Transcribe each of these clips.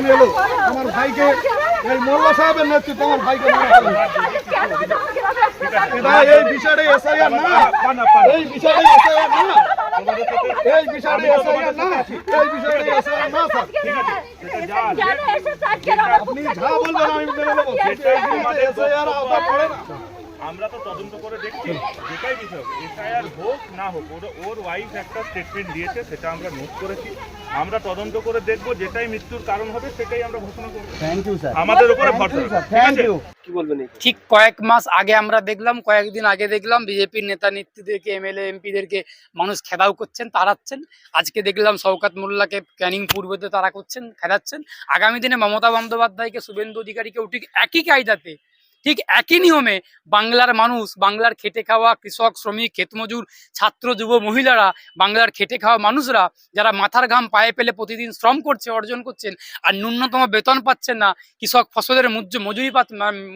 অভিযান এলো আমার ভাইকে, এই মোল্লা সাহেবের নেতৃত্বে আমার ভাইকে মারা হলো। এটা এই বিষয়টা এসআইআর না, এই বিষয়টা এসআইআর না, এই বিষয়টা এসআইআর না, এই বিষয়টা এসআইআর না স্যার। আপনি যা বলবেন আমি মেনে নেব, কিন্তু এই জিনিসটা এসআইআর আওতায় পড়ে না। আমরা তো তদন্ত করে দেখছি, যেটাই কিছু হোক, এসআইআর হোক না হোক, ওর ওয়াইফ একটা স্টেটমেন্ট দিয়েছে, সেটা আমরা নোট করেছি। আমরা তদন্ত করে দেখব, যেটাই মৃত্যুর কারণ হবে সেটাই আমরা ঘোষণা করব। থ্যাংক ইউ স্যার, আমাদের উপরে ভরসা। Thank you. কি বলবেন? ঠিক কয়েক মাস আগে আমরা দেখলাম, কয়েকদিন আগে দেখলাম বিজেপির নেতা নেত্রীদেরকে, এমএলএ এমপিদেরকে মানুষ খেদাও করছেন, তাড়াচ্ছেন। আজকে দেখলাম শওকত মোল্লাকে ক্যানিং পূর্বতে তারা করছেন, খেদাচ্ছেন। আগামী দিনে মমতা বন্দ্যোপাধ্যায়কে, শুভেন্দু অধিকারীকেও ঠিক একই কায়দাতে, ঠিক একই নিয়মে বাংলার মানুষ, বাংলার খেটে খাওয়া কৃষক, শ্রমিক, ক্ষেতমজুর, ছাত্র, যুব, মহিলারা, বাংলার খেটে খাওয়া মানুষরা যারা মাথার ঘাম পায়ে পেলে প্রতিদিন শ্রম করছে, অর্জন করছেন, আর ন্যূনতম বেতন পাচ্ছেন না, কৃষক ফসলের মজুরি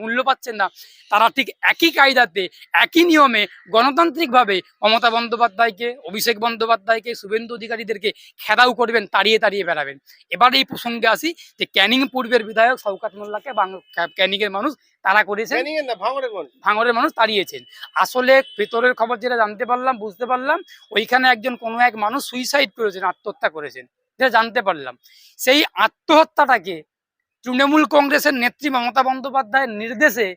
মূল্য পাচ্ছেন না, তারা ঠিক একই কায়দাতে, একই নিয়মে গণতান্ত্রিকভাবে মমতা বন্দ্যোপাধ্যায়কে, অভিষেক বন্দ্যোপাধ্যায়কে, শুভেন্দু অধিকারীদেরকে খেদাও করবেন, তাড়িয়ে তাড়িয়ে বেড়াবেন। এবার এই প্রসঙ্গে আসি যে ক্যানিং পূর্বের বিধায়ক শওকত মোল্লাকে ক্যানিংয়ের মানুষ তারা করেছেন, ভাঙড়ের মানুষ তাড়িয়েছেন। আসলে ভেতরের খবর যেটা জানতে পারলাম, বুঝতে পারলাম, ওইখানে একজন কোনো এক মানুষ সুইসাইড করেছেন, আত্মহত্যা করেছেন, যেটা জানতে পারলাম। সেই আত্মহত্যাটাকে তৃণমূল কংগ্রেসের নেত্রী মমতা বন্দ্যোপাধ্যায়ের নির্দেশে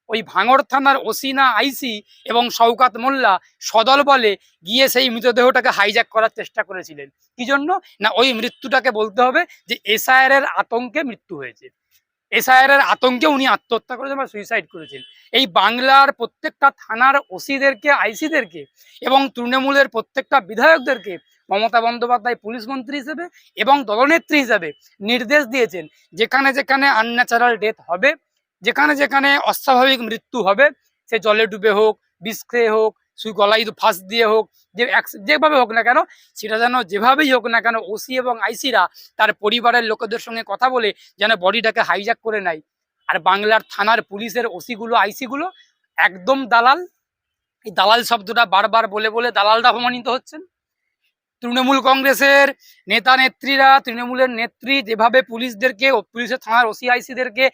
ওই ভাঙড় থানার ওসি না আইসি এবং শওকত মোল্লা সদল বলে গিয়ে সেই মৃতদেহটাকে হাইজ্যাক করার চেষ্টা করেছিলেন। কি জন্য না, ওই মৃত্যুটাকে বলতে হবে যে এসআইআর এর আতঙ্কে মৃত্যু হয়েছে, এসআইআর এর আতঙ্কে উনি আত্মহত্যা করেছেন বা সুইসাইড করেছেন। এই বাংলার প্রত্যেকটা থানার ওসিদেরকে, আইসিদেরকে এবং তৃণমূলের প্রত্যেকটা বিধায়কদেরকে মমতা বন্দ্যোপাধ্যায় পুলিশ মন্ত্রী হিসেবে এবং দলনেত্রী হিসেবে নির্দেশ দিয়েছেন, যেখানে যেখানে আনন্যাচারাল ডেথ হবে, যেখানে যেখানে অস্বাভাবিক মৃত্যু হবে, সে জলে ডুবে হোক, বিষ খেয়ে হোক, গলায় ফাঁস দিয়ে হোক, যেভাবে হোক না কেন, সেটা যেন যেভাবেই হোক না কেন ওসি এবং আইসিরা তার পরিবারের লোকেদের সঙ্গে কথা বলে যেন বডিটাকে হাইজ্যাক করে নেয়। আর বাংলার থানার পুলিশের ওসিগুলো, আইসিগুলো একদম দালাল। এই দালাল শব্দটা বারবার বলে বলে দালালরা অপমানিত হচ্ছেন। তৃণমূল কংগ্রেসের নেতা নেত্রীরা, তৃণমূলের নেত্রী যেভাবে পুলিশদেরকে, পুলিশের থানার ওসি আইসিদেরকে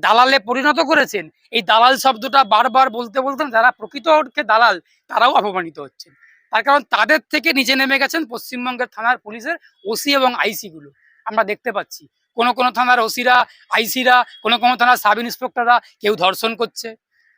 দালালে পরিণত করেছেন, এই দালাল শব্দটা বারবার বলতে বলতে যারা প্রকৃত অর্থে দালাল তারাও অপমানিত হচ্ছেন। তার কারণ তাদের থেকে নিচে নেমে গেছেন পশ্চিমবঙ্গের থানার পুলিশের ওসি এবং আইসিগুলো। আমরা দেখতে পাচ্ছি কোনো কোনো থানার ওসিরা, আইসিরা, কোনো কোনো থানার সাব ইন্সপেক্টররা কেউ ধর্ষণ করছে,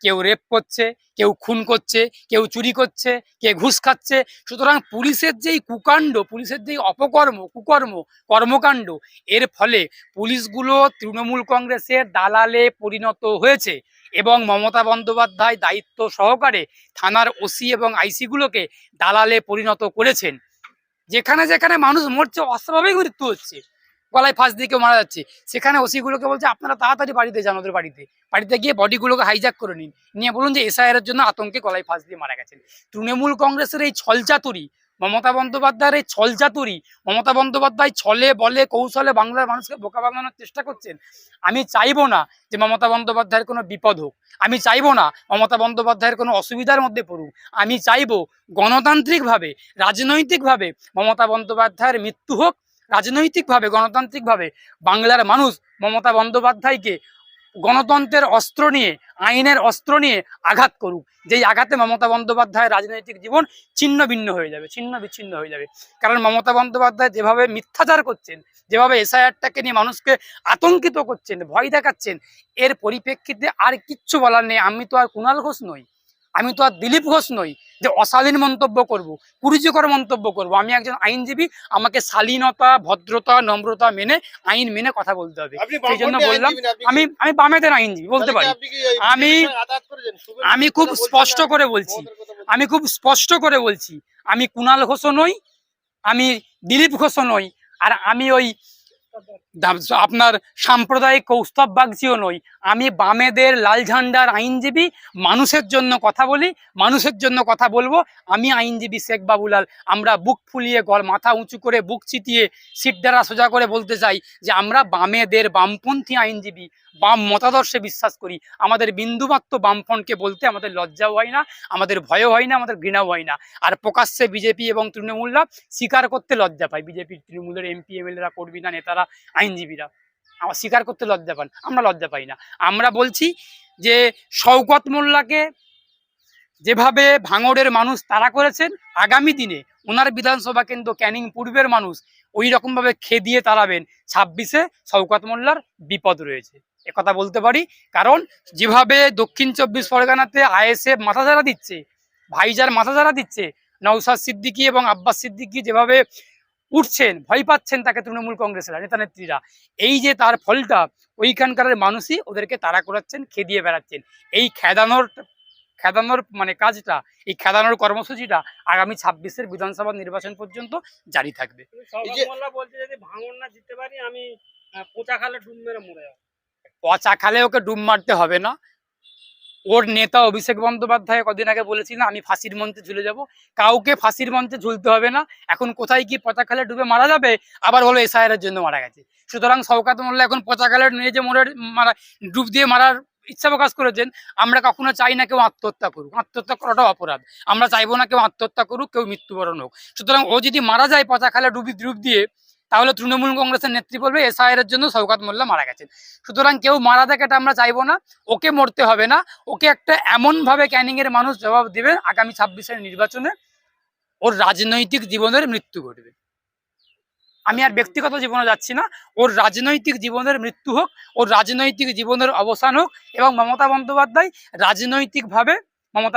কেউ রেপ করছে, কেউ খুন করছে, কেউ চুরি করছে, কে ঘুষ খাচ্ছে। সুতরাং পুলিশের যেই কুকাণ্ড, পুলিশের যেই অপকর্ম, কুকর্ম, কর্মকাণ্ড, এর ফলে পুলিশগুলো তৃণমূল কংগ্রেসের দালালে পরিণত হয়েছে এবং মমতা বন্দ্যোপাধ্যায় দায়িত্ব সহকারে থানার ওসি এবং আইসিগুলোকে দালালে পরিণত করেছেন। যেখানে যেখানে মানুষ মরছে, অস্বাভাবিক মৃত্যু হচ্ছে, গলায় ফাঁস দিয়ে কেউ মারা যাচ্ছে, সেখানে ওসিগুলোকে বলছে আপনারা তাড়াতাড়ি বাড়িতে যান, ওদের বাড়িতে গিয়ে বডিগুলোকে হাইজ্যাক করে নিয়ে বলুন যে এসআইআর এর জন্য আতঙ্কে গলায় ফাঁস দিয়ে মারা গেছেন। তৃণমূল কংগ্রেসের এই ছলচাতুরি, মমতা বন্দ্যোপাধ্যায়ের এই ছলচাতুরি, মমতা বন্দ্যোপাধ্যায় ছলে বলে কৌশলে বাংলার মানুষকে বোকা বানানোর চেষ্টা করছেন। আমি চাইবো না যে মমতা বন্দ্যোপাধ্যায়ের কোনো বিপদ হোক, আমি চাইবো না মমতা বন্দ্যোপাধ্যায়ের কোনো অসুবিধার মধ্যে পড়ুক, আমি চাইবো গণতান্ত্রিকভাবে, রাজনৈতিকভাবে মমতা বন্দ্যোপাধ্যায়ের মৃত্যু হোক, রাজনৈতিকভাবে, গণতান্ত্রিকভাবে বাংলার মানুষ মমতা বন্দ্যোপাধ্যায়কে গণতন্ত্রের অস্ত্র নিয়ে, আইনের অস্ত্র নিয়ে আঘাত করুক, যেই আঘাতে মমতা বন্দ্যোপাধ্যায়ের রাজনৈতিক জীবন ছিন্ন ভিন্ন হয়ে যাবে, ছিন্ন বিচ্ছিন্ন হয়ে যাবে। কারণ মমতা বন্দ্যোপাধ্যায় যেভাবে মিথ্যাচার করছেন, যেভাবে এসআইআরটাকে নিয়ে মানুষকে আতঙ্কিত করছেন, ভয় দেখাচ্ছেন, এর পরিপ্রেক্ষিতে আর কিচ্ছু বলার নেই। আমি তো আর কুণাল ঘোষ নই, আমি তো আর দিলীপ ঘোষ নই যে অশালীন মন্তব্য করব, কুরুচিকর মন্তব্য করব। আমি একজন আইনজীবী, আমাকে শালীনতা, ভদ্রতা, নম্রতা মেনে, আইন মেনে কথা বলতে হবে। সেই জন্য বললাম, আমি বামেদের আইনজীবী বলতে পারি। আমি খুব স্পষ্ট করে বলছি, আমি কুণাল ঘোষও নই, আমি দিলীপ ঘোষও নই, আর আমি ওই আপনার সাম্প্রদায়িক কৌস্তব বাগচিও নই। আমি বামেদের লাল ঝান্ডার আইনজীবী, মানুষের জন্য কথা বলি, মানুষের জন্য কথা বলবো। আমি আইনজীবী শেখ বাবুলাল। আমরা বুক ফুলিয়ে, মাথা উঁচু করে, বুক চিতিয়ে, সিটডারা সোজা করে বলতে চাই যে আমরা বামেদের, বামপন্থী আইনজীবী, বাম মতাদর্শে বিশ্বাস করি। আমাদের বিন্দুমাত্র বামফ্রন্টকে বলতে আমাদের লজ্জাও হয় না, আমাদের ভয়ও হয় না, আমাদের ঘৃণাও হয় না। আর প্রকাশ্যে বিজেপি এবং তৃণমূলরা স্বীকার করতে লজ্জা পায়, বিজেপি তৃণমূলের এমপি এমএলএরা, কর্মীরা, নেতারা, আইনজীবীরা। আমার স্বীকার করতে লজ্জা পান, আমরা লজ্জা পাই না। আমরা বলছি যে শওকত মোল্লাকে যেভাবে ভাঙড়ের মানুষ তাড়া করেছেন, আগামী দিনে ওনার বিধানসভা কেন্দ্র ক্যানিং পূর্বের মানুষ ওই রকম ভাবে খেদিয়ে তাড়াবেন। 26-এ শওকত মোল্লার বিপদ রয়েছে, একথা বলতে পারি। কারণ যেভাবে দক্ষিণ 24 পরগনাতে আইএসএফ মাথাচাড়া দিচ্ছে, ভাইজার মাথাচাড়া দিচ্ছে, নওশাদ সিদ্দিকী এবং আব্বাস সিদ্দিকী যেভাবে উঠছেন, ভয় পাচ্ছেন তাকে তৃণমূল কংগ্রেসের নেতা নেত্রীরা, এই যে তার ফলটা ওইখানকার মানুষই ওদেরকে তাড়া করাচ্ছেন, খেদিয়ে বেড়াচ্ছেন। এই খেদানোর মানে কাজটা, এই খেদানোর কর্মসূচিটা আগামী 26-এর বিধানসভা নির্বাচন পর্যন্ত জারি থাকবে। বলছে যদি ভাঙন না জিততে পারি আমি পচা খালে ডুব মেরে মরে যাবো। পচা খালে ওকে ডুব মারতে হবে না। ওর নেতা অভিষেক বন্দ্যোপাধ্যায় কদিন আগে বলেছিলেন আমি ফাঁসির মঞ্চে ঝুলে যাব। কাউকে ফাঁসির মঞ্চে ঝুলতে হবে না। এখন কোথায় কি পচা খালে ডুবে মারা যাবে, আবার হলো এসআইআর এর জন্য মারা গেছে। সুতরাং শওকত মোল্লা এখন পচা খালে নিয়ে যে ডুব দিয়ে মারার ইচ্ছা প্রকাশ করেছেন। আমরা কখনো চাই না কেউ আত্মহত্যা করুক, আত্মহত্যা করাটাও অপরাধ। আমরা চাইবো না কেউ আত্মহত্যা করুক, কেউ মৃত্যুবরণ হোক। সুতরাং ও যদি মারা যায় পচা খালে ডুব দিয়ে, তাহলে তৃণমূল কংগ্রেসের নেত্রী বলবে এসআইআর এর জন্য শওকত মোল্লা মারা গেছেন। সুতরাং কেউ মারা যাক এটা আমরা চাইবো না, ওকে মরতে হবে না। ওকে একটা এমন ভাবে ক্যানিং এর মানুষ জবাব দেবে আগামী 26-এর নির্বাচনে ওর রাজনৈতিক জীবনের মৃত্যু ঘটবে। আমি আর ব্যক্তিগত জীবনে যাচ্ছি না, ওর রাজনৈতিক জীবনের মৃত্যু হোক, ওর রাজনৈতিক জীবনের অবসান হোক, এবং মমতা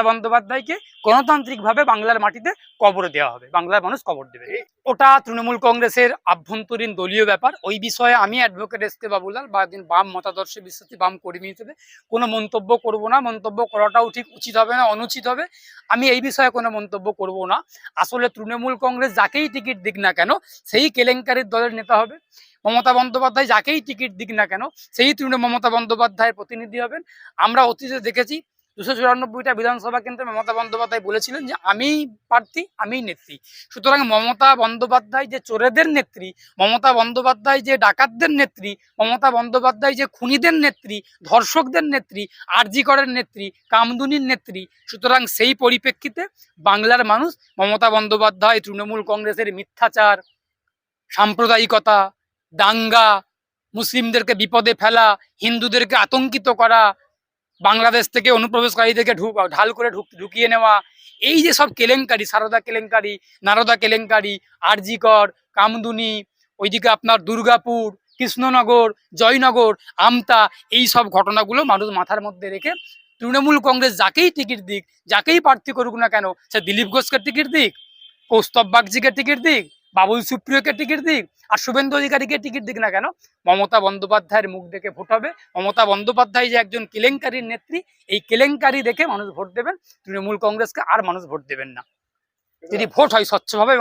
বন্দ্যোপাধ্যায়কে গণতান্ত্রিকভাবে বাংলার মাটিতে কবর দেওয়া হবে, বাংলার মানুষ কবর দেবে। ওটা তৃণমূল কংগ্রেসের আভ্যন্তরীণ দলীয় ব্যাপার। ওই বিষয়ে আমি অ্যাডভোকেট এস কে বাবুলাল বা একজন বাম মতাদর্শে বিশ্বাসী বাম কর্মী হিসেবে কোনো মন্তব্য করব না। মন্তব্য করাটাও ঠিক উচিত হবে না, অনুচিত হবে। আমি এই বিষয়ে কোনো মন্তব্য করব না। আসলে তৃণমূল কংগ্রেস যাকেই টিকিট দিক না কেন সেই কেলেঙ্কারির দলের নেতা হবে। মমতা বন্দ্যোপাধ্যায় যাকেই টিকিট দিক না কেন সেই মমতা বন্দ্যোপাধ্যায়ের প্রতিনিধি হবেন। আমরা অতীতে দেখেছি 294টা বিধানসভা কেন্দ্রে মমতা বন্দ্যোপাধ্যায় বলেছিলেন যে আমি প্রার্থী, আমি নেত্রী। সুতরাং মমতা বন্দ্যোপাধ্যায় যে চোরেদের নেত্রী, মমতা বন্দ্যোপাধ্যায় যে ডাকাতদের নেত্রী, মমতা বন্দ্যোপাধ্যায় যে খুনিদের নেত্রী, ধর্ষকদের নেত্রী, আরজি করের নেত্রী, কামদুনির নেত্রী। সুতরাং সেই পরিপ্রেক্ষিতে বাংলার মানুষ মমতা বন্দ্যোপাধ্যায় তৃণমূল কংগ্রেসের মিথ্যাচার, সাম্প্রদায়িকতা, দাঙ্গা, মুসলিমদেরকে বিপদে ফেলা, হিন্দুদেরকে আতঙ্কিত করা, বাংলাদেশ থেকে অনুপ্রবেশকারীদেরকে ঢাল করে ঢুকিয়ে নেওয়া, এই যে সব কেলেঙ্কারি, সারদা কেলেঙ্কারি, নারদা কেলেঙ্কারি, আরজি কর, কামদুনি, ওইদিকে আপনার দুর্গাপুর, কৃষ্ণনগর, জয়নগর, আমতা, এই সব ঘটনাগুলো মানুষ মাথার মধ্যে রেখে তৃণমূল কংগ্রেস যাকেই টিকিট দিক, যাকেই প্রার্থী করুক না কেন, সে দিলীপ ঘোষকে টিকিট দিক, কৌস্তব বাগচিকে টিকিট দিক, বাবুল সুপ্রিয়কে টিকিট দিক, আর শুভেন্দু অধিকারীকে টিকিট দিক না কেন, মমতা বন্দ্যোপাধ্যায়ের মুখ দেখে ভোট হবে। মমতা বন্দ্যোপাধ্যায় যে একজন কেলেঙ্কারির নেত্রী, এই কেলেঙ্কারি দেখে মানুষ ভোট দেবেন তৃণমূল কংগ্রেসকে, আর মানুষ ভোট দেবেন না। যদি ভোট হয় স্বচ্ছভাবে এবং